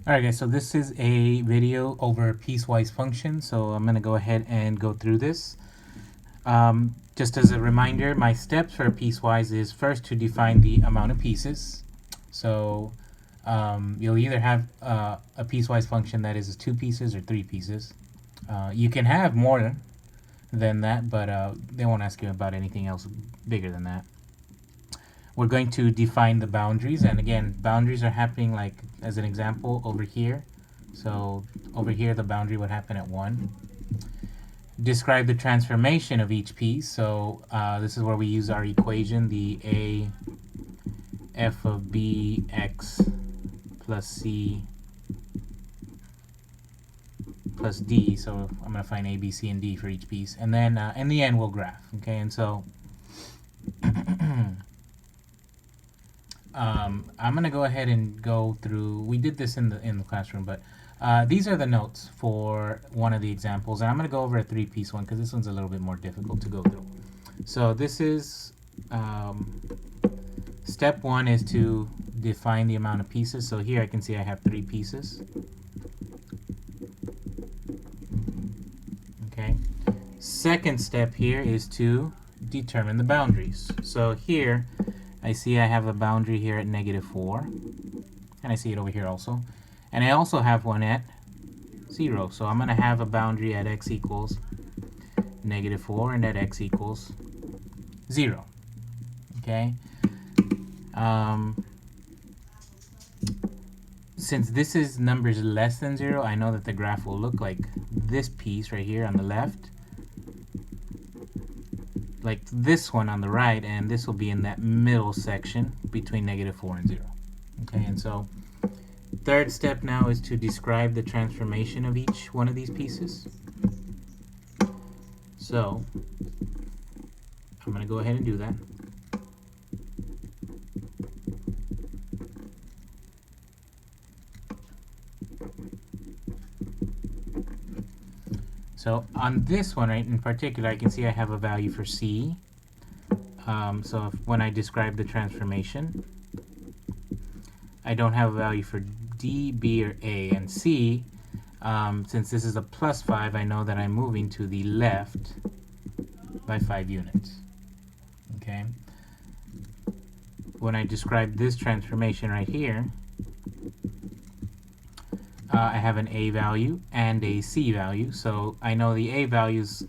Alright guys, so this is a video over piecewise functions, so I'm going to go ahead and go through this. Just as a reminder, my steps for piecewise is first to define the amount of pieces. So you'll either have a piecewise function that is 2 pieces or 3 pieces. You can have more than that, but they won't ask you about anything else bigger than that. We're going to define the boundaries, and again, boundaries are happening, like as an example over here. So over here the boundary would happen at 1. Describe the transformation of each piece. So this is where we use our equation, the a f of b x plus c plus d. So I'm going to find a, b, c, and d for each piece, and then in the end we'll graph. Okay, and so I'm going to go ahead and go through. We did this in the classroom, but these are the notes for one of the examples, and I'm going to go over a 3-piece one because this one's a little bit more difficult to go through. So this is step 1 is to define the amount of pieces. So here I can see I have 3 pieces. Okay. Second step here is to determine the boundaries. So here I see I have a boundary here at -4, and I see it over here also. And I also have one at 0. So I'm going to have a boundary at x equals -4 and at x equals 0. Okay. Since this is numbers less than 0, I know that the graph will look like this piece right here on the left, like this one on the right, and this will be in that middle section between -4 and 0. Okay, and so third step now is to describe the transformation of each one of these pieces. So I'm going to go ahead and do that. So on this one, right, in particular, I can see I have a value for c. So when I describe the transformation, I don't have a value for d, b, or a. And c, since this is a +5, I know that I'm moving to the left by 5 units. Okay. When I describe this transformation right here, I have an a value and a c value. So I know the a value is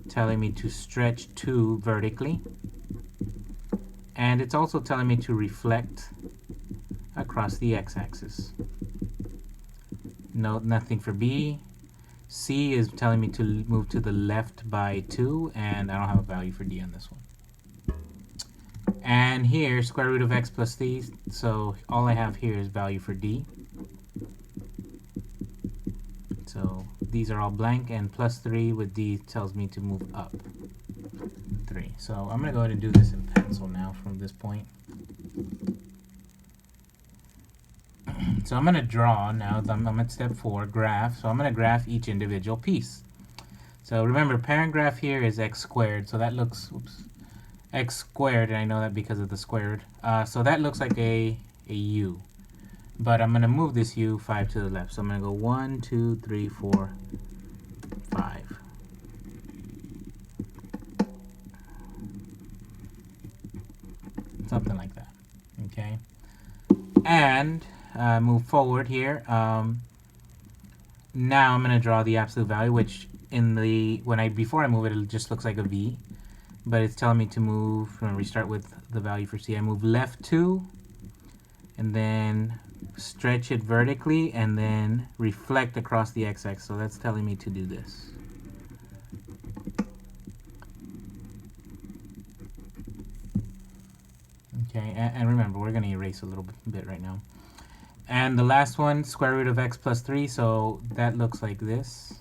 telling me to stretch 2 vertically, and it's also telling me to reflect across the x-axis. No, nothing for b. C is telling me to move to the left by 2, and I don't have a value for d on this one. And here, square root of x plus c, so all I have here is value for d. So these are all blank, and +3 with d tells me to move up 3. So I'm going to go ahead and do this in pencil now from this point. So I'm going to draw now. I'm at step 4, graph. So I'm going to graph each individual piece. So remember, parent graph here is x squared. So that looks, x squared, and I know that because of the squared. So that looks like a u. But I'm going to move this u 5 to the left. So I'm going to go 1, 2, 3, 4, 5. Something like that. Okay. And move forward here. Now I'm going to draw the absolute value, which in the before I move it, it just looks like a v. But it's telling me to move. I'm going to restart with the value for c. I move left 2, and then stretch it vertically, and then reflect across the x-axis. So that's telling me to do this. Okay, and remember, we're going to erase a little bit right now. And the last one, square root of x plus 3, so that looks like this,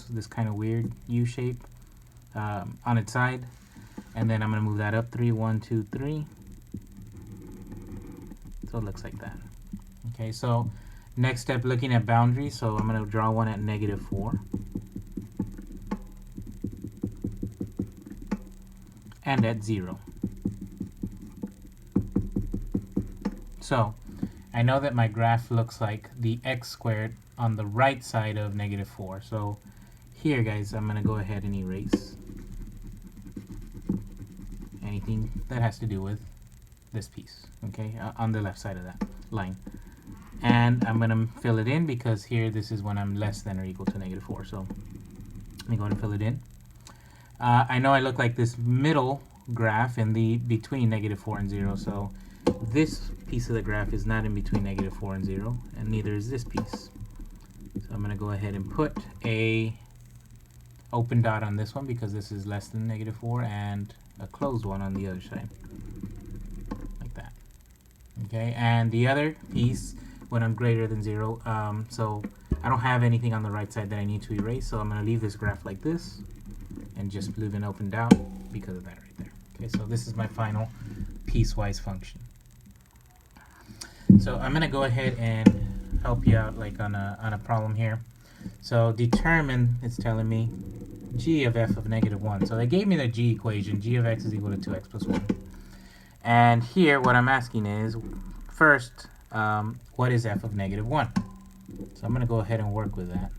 this kind of weird U shape on its side. And then I'm going to move that up 3, 1, 2, 3. So it looks like that. Okay, so next step, looking at boundaries. So I'm going to draw one at -4. And at 0. So I know that my graph looks like the x squared on the right side of negative 4. So here, guys, I'm going to go ahead and erase anything that has to do with this piece, okay, on the left side of that line. And I'm going to fill it in because here this is when I'm less than or equal to negative 4. So let me go ahead and fill it in. I know I look like this middle graph in the between negative 4 and 0, so this piece of the graph is not in between negative 4 and 0, and neither is this piece. So I'm going to go ahead and put a open dot on this one because this is less than negative 4, and a closed one on the other side, like that. Okay, and the other piece when I'm greater than 0, so I don't have anything on the right side that I need to erase, so I'm going to leave this graph like this and just leave an open dot because of that right there. Okay, so this is my final piecewise function. So I'm going to go ahead and help you out like on a problem here. So determine, it's telling me g of f of negative 1. So they gave me the g equation, g of x is equal to 2x plus 1. And here what I'm asking is, first, what is f of negative 1? So I'm going to go ahead and work with that.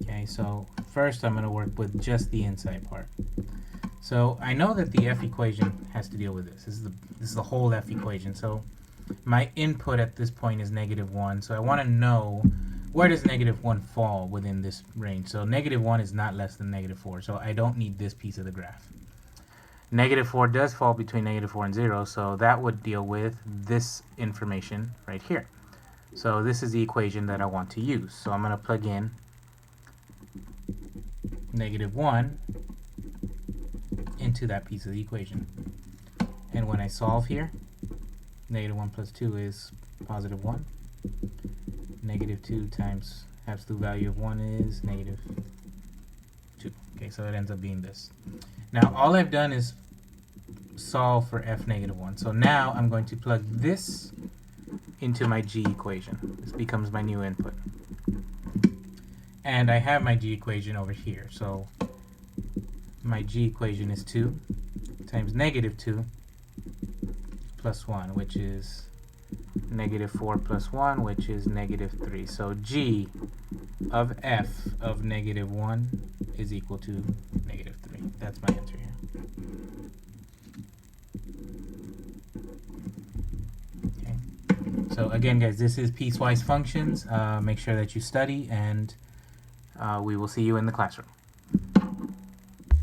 Okay, so first I'm going to work with just the inside part. So I know that the f equation has to deal with this. This is the whole f equation. So my input at this point is negative 1. So I want to know where does negative 1 fall within this range. So negative 1 is not less than negative 4. So I don't need this piece of the graph. Negative 4 does fall between negative 4 and 0. So that would deal with this information right here. So this is the equation that I want to use. So I'm going to plug in negative 1 into that piece of the equation. And when I solve here, negative 1 plus 2 is positive 1. Negative 2 times absolute value of 1 is negative 2. Okay, so it ends up being this. Now all I've done is solve for f negative 1. So now I'm going to plug this into my g equation. This becomes my new input. And I have my g equation over here. So my g equation is 2 times negative 2 plus 1, which is negative 4 plus 1, which is negative 3. So g of f of negative 1 is equal to negative 3. That's my answer here. Okay. So again, guys, this is piecewise functions. Make sure that you study, and we will see you in the classroom.